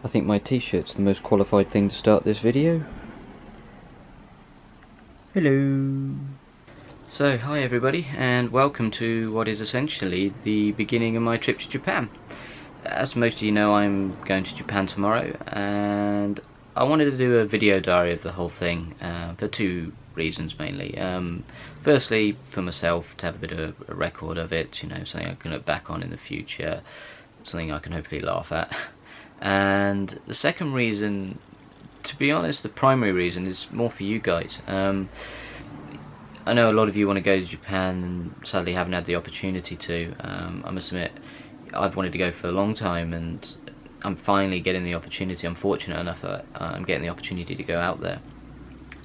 I think my t-shirt's the most qualified thing to start this video. Hello. So, hi everybody, and welcome to what is essentially the beginning of my trip to Japan. As most of you know, I'm going to Japan tomorrow, and I wanted to do a video diary of the whole thing for two reasons mainly. Firstly, for myself, to have a bit of a record of it, you know, something I can look back on in the future, something I can hopefully laugh at. And the second reason, to be honest, the primary reason is more for you guys. I know a lot of you want to go to Japan and sadly haven't had the opportunity to. I must admit, I've wanted to go for a long time, and I'm finally getting the opportunity. I'm fortunate enough that I'm getting the opportunity to go out there.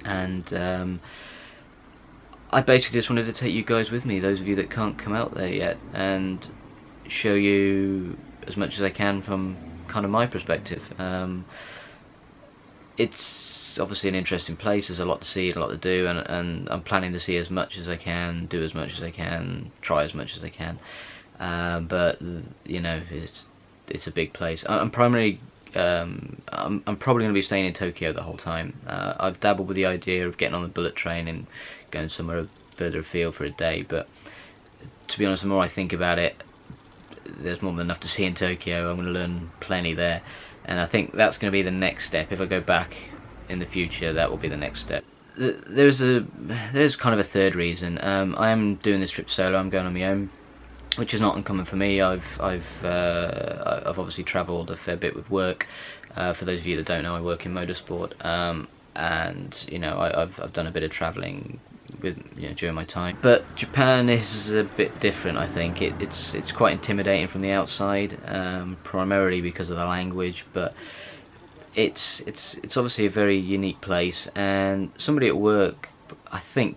And I basically just wanted to take you guys with me, those of you that can't come out there yet, and show you as much as I can from kind of my perspective. It's obviously an interesting place. There's a lot to see and a lot to do, and I'm planning to see as much as I can, do as much as I can, try as much as I can. But you know, it's a big place. I'm probably going to be staying in Tokyo the whole time. I've dabbled with the idea of getting on the bullet train and going somewhere further afield for a day, but to be honest, the more I think about it, there's more than enough to see in Tokyo. I'm going to learn plenty there, and I think that's going to be the next step. If I go back in the future, that will be the next step. There's kind of a third reason. I am doing this trip solo. I'm going on my own, which is not uncommon for me. I've obviously travelled a fair bit with work. For those of you that don't know, I work in motorsport, and you know, I've done a bit of travelling with, you know, during my time. But Japan is a bit different. I think it's quite intimidating from the outside, primarily because of the language, but it's obviously a very unique place. And somebody at work, I think,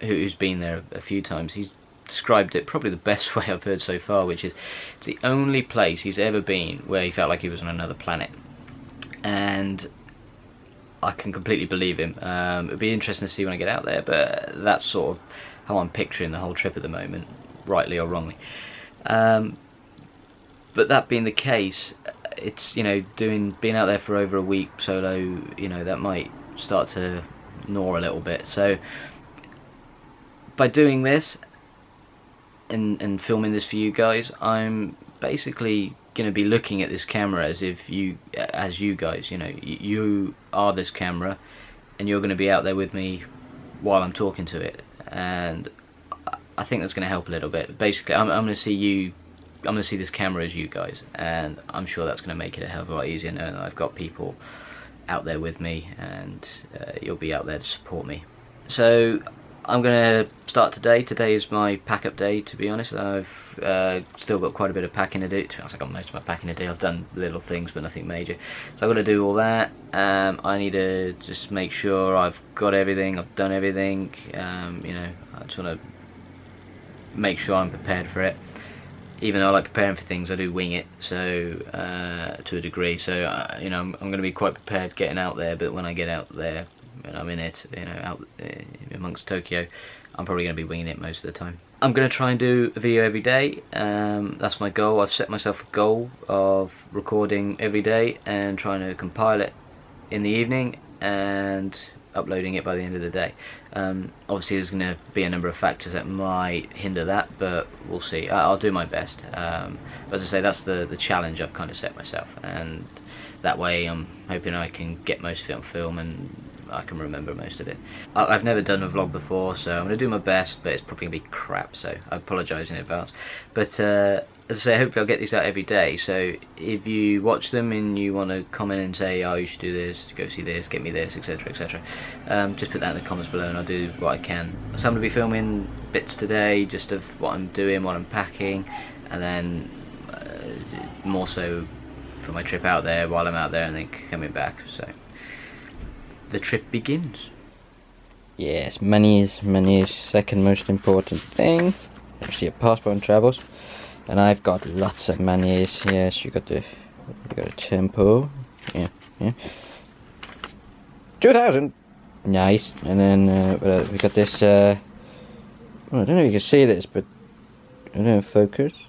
who's been there a few times, he's described it probably the best way I've heard so far, which is it's the only place he's ever been where he felt like he was on another planet. And I can completely believe him. It'd be interesting to see when I get out there, but that's sort of how I'm picturing the whole trip at the moment, rightly or wrongly. But that being the case, it's, you know, being out there for over a week solo, you know, that might start to gnaw a little bit. So by doing this and filming this for you guys, I'm basically going to be looking at this camera as you guys, you know, you are this camera, and you're going to be out there with me while I'm talking to it, and I think that's going to help a little bit. Basically, I'm going to see this camera as you guys, and I'm sure that's going to make it a hell of a lot easier knowing that I've got people out there with me, and you'll be out there to support me. So I'm going to start today. Today is my pack-up day, to be honest. I've still got quite a bit of packing to do. To be honest, I've got most of my packing to do. I've done little things, but nothing major. So I've got to do all that. I need to just make sure I've got everything, I've done everything. You know, I just want to make sure I'm prepared for it. Even though I like preparing for things, I do wing it, so to a degree. So you know, I'm going to be quite prepared getting out there. But when I get out there, and I'm in it, you know, out amongst Tokyo, I'm probably going to be winging it most of the time. I'm going to try and do a video every day. That's my goal. I've set myself a goal of recording every day and trying to compile it in the evening and uploading it by the end of the day. Obviously there's going to be a number of factors that might hinder that, but we'll see. I'll do my best. But as I say, that's the challenge I've kind of set myself, and that way I'm hoping I can get most of it on film and I can remember most of it. I've never done a vlog before, so I'm going to do my best, but it's probably going to be crap, so I apologise in advance. But as I say, hopefully I'll get these out every day, so if you watch them and you want to comment and say, oh, you should do this, go see this, get me this, etc, etc, just put that in the comments below and I'll do what I can. So I'm going to be filming bits today, just of what I'm doing, what I'm packing, and then more so for my trip out there, while I'm out there, and then coming back. So the trip begins. Yes, money is second most important thing. Actually, a passport and travels, and I've got lots of monies. Yes, you got a tempo. Yeah. 2,000. Nice. And then we got this. Well, I don't know if you can see this, but I don't know, focus.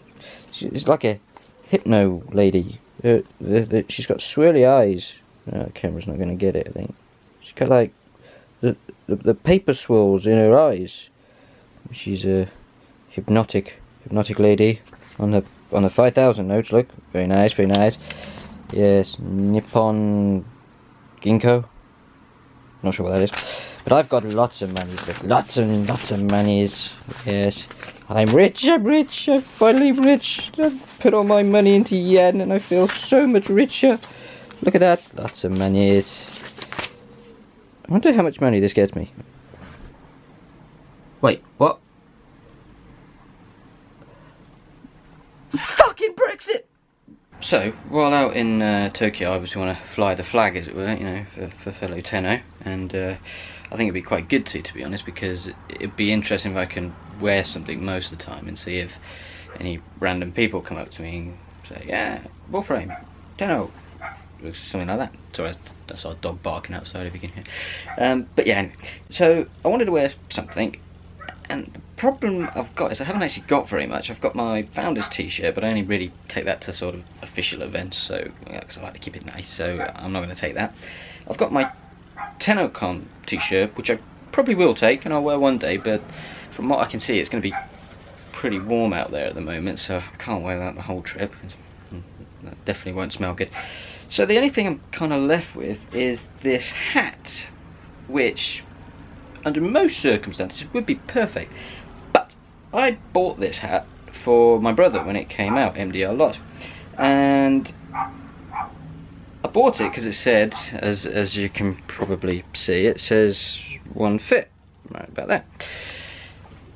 It's like a hypno lady She's got swirly eyes. The camera's not going to get it, I think. She's got like the paper swirls in her eyes. She's a hypnotic lady on the 5,000 notes. Look, very nice, very nice. Yes, Nippon Ginkgo. Not sure what that is, but I've got lots of monies. Look, lots and lots of monies. Yes, I'm rich. I'm finally rich. I've put all my money into yen, and I feel so much richer. Look at that, lots of monies. I wonder how much money this gets me. Wait, what? Fucking Brexit! So, while out in Tokyo, I obviously want to fly the flag, as it were, you know, for fellow Tenno, and I think it'd be quite good to be honest, because it'd be interesting if I can wear something most of the time and see if any random people come up to me and say, yeah, Warframe, Tenno, something like that. Sorry, I saw a dog barking outside, if you can hear. But yeah, so I wanted to wear something, and the problem I've got is I haven't actually got very much. I've got my Founders t-shirt, but I only really take that to sort of official events, so because I like to keep it nice, so I'm not going to take that. I've got my TennoCon t-shirt, which I probably will take, and I'll wear one day, but from what I can see, it's going to be pretty warm out there at the moment, so I can't wear that the whole trip. That definitely won't smell good. So the only thing I'm kind of left with is this hat, which under most circumstances would be perfect, but I bought this hat for my brother when it came out, MDR lot, and I bought it because it said, as you can probably see, it says one fit, right about that.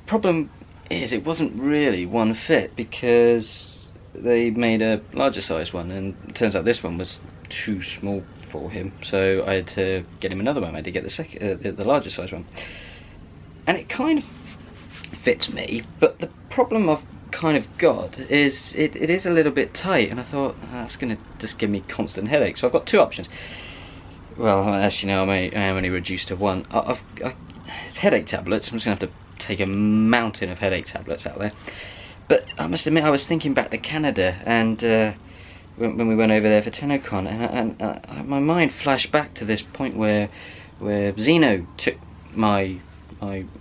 Problem is, it wasn't really one fit, because they made a larger size one, and it turns out this one was too small for him, so I had to get him another one. I had to get the larger size one, and it kind of fits me, but the problem I've kind of got is it is a little bit tight, and I thought that's going to just give me constant headaches. So I've got two options. Well, as you know, I am only reduced to one. It's headache tablets. I'm just going to have to take a mountain of headache tablets out there. But I must admit, I was thinking back to Canada, and when we went over there for TennoCon, and my mind flashed back to this point where Zeno took my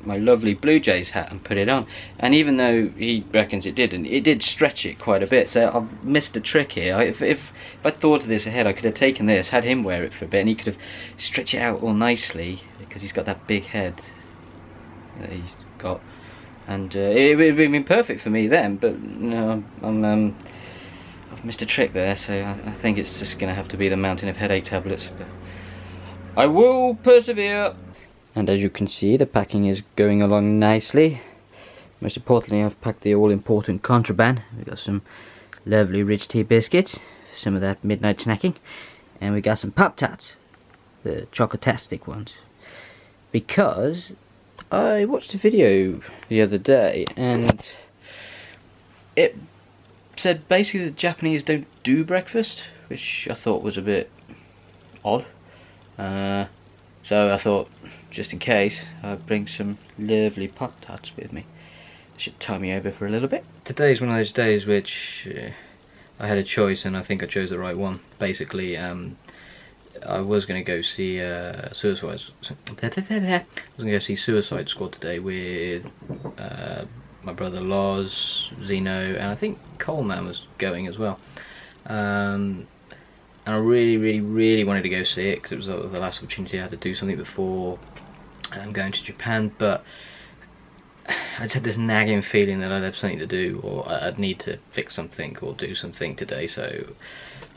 lovely Blue Jays hat and put it on, and even though he reckons it did stretch it quite a bit, so I've missed a trick here. If I thought of this ahead, I could have taken this, had him wear it for a bit, and he could have stretched it out all nicely, because he's got that big head that he's got, and it would have been perfect for me then, but no, I've missed a trick there, so I think it's just going to have to be the mountain of headache tablets. But I will persevere. And as you can see, the packing is going along nicely. Most importantly, I've packed the all-important contraband. We've got some lovely rich tea biscuits, some of that midnight snacking, and we got some Pop-Tarts, the chocotastic ones. Because I watched a video the other day, and it said basically the Japanese don't do breakfast, which I thought was a bit odd. So I thought, just in case, I'd bring some lovely Pop-Tarts with me. They should tie me over for a little bit. Today's one of those days which I had a choice, and I think I chose the right one. Basically, I was going to go see Suicide Squad today with my brother Loz, Zeno, and I think Coleman was going as well. And I really wanted to go see it, because it was the last opportunity I had to do something before going to Japan, but I just had this nagging feeling that I'd have something to do, or I'd need to fix something or do something today, so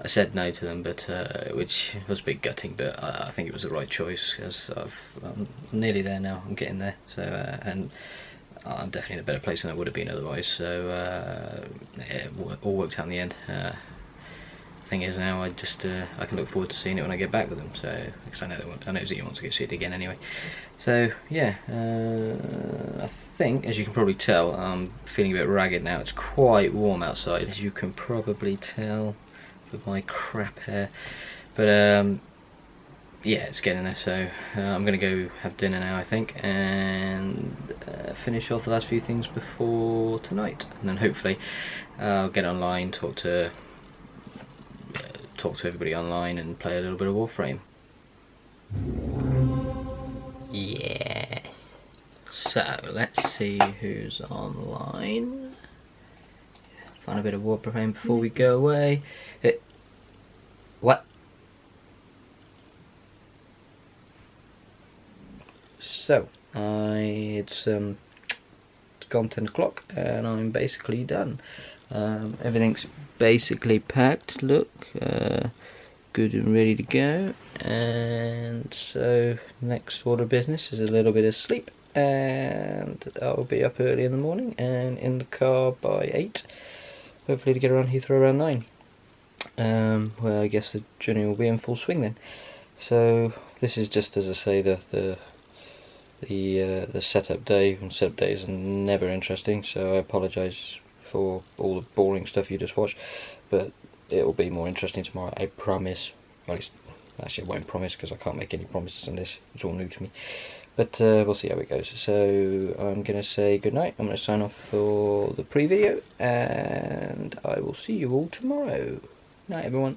I said no to them, but which was a bit gutting, but I think it was the right choice, because I'm nearly there now. I'm getting there, so and I'm definitely in a better place than I would have been otherwise, so it all worked out in the end. Thing is, now I can look forward to seeing it when I get back with them, so because I know Zia wants to go see it again anyway. So yeah, I think, as you can probably tell, I'm feeling a bit ragged now. It's quite warm outside, as you can probably tell with my crap hair, but yeah, it's getting there. So I'm gonna go have dinner now, I think, and finish off the last few things before tonight, and then hopefully I'll get online, talk to talk to everybody online and play a little bit of Warframe. Yes. So let's see who's online. Find a bit of Warframe before we go away. What? So it's gone 10 o'clock and I'm basically done. Everything's basically packed. Look, good and ready to go. And so next order of business is a little bit of sleep, and I'll be up early in the morning and in the car by 8, hopefully to get around Heathrow around 9. Well, I guess the journey will be in full swing then. So this is just, as I say, the setup day, and setup days are never interesting, so I apologise for all the boring stuff you just watched, but it will be more interesting tomorrow, I promise. Well, at least, actually I won't promise because I can't make any promises on this, it's all new to me, but we'll see how it goes. So I'm going to say good night. I'm going to sign off for the pre-video, and I will see you all tomorrow. Night everyone.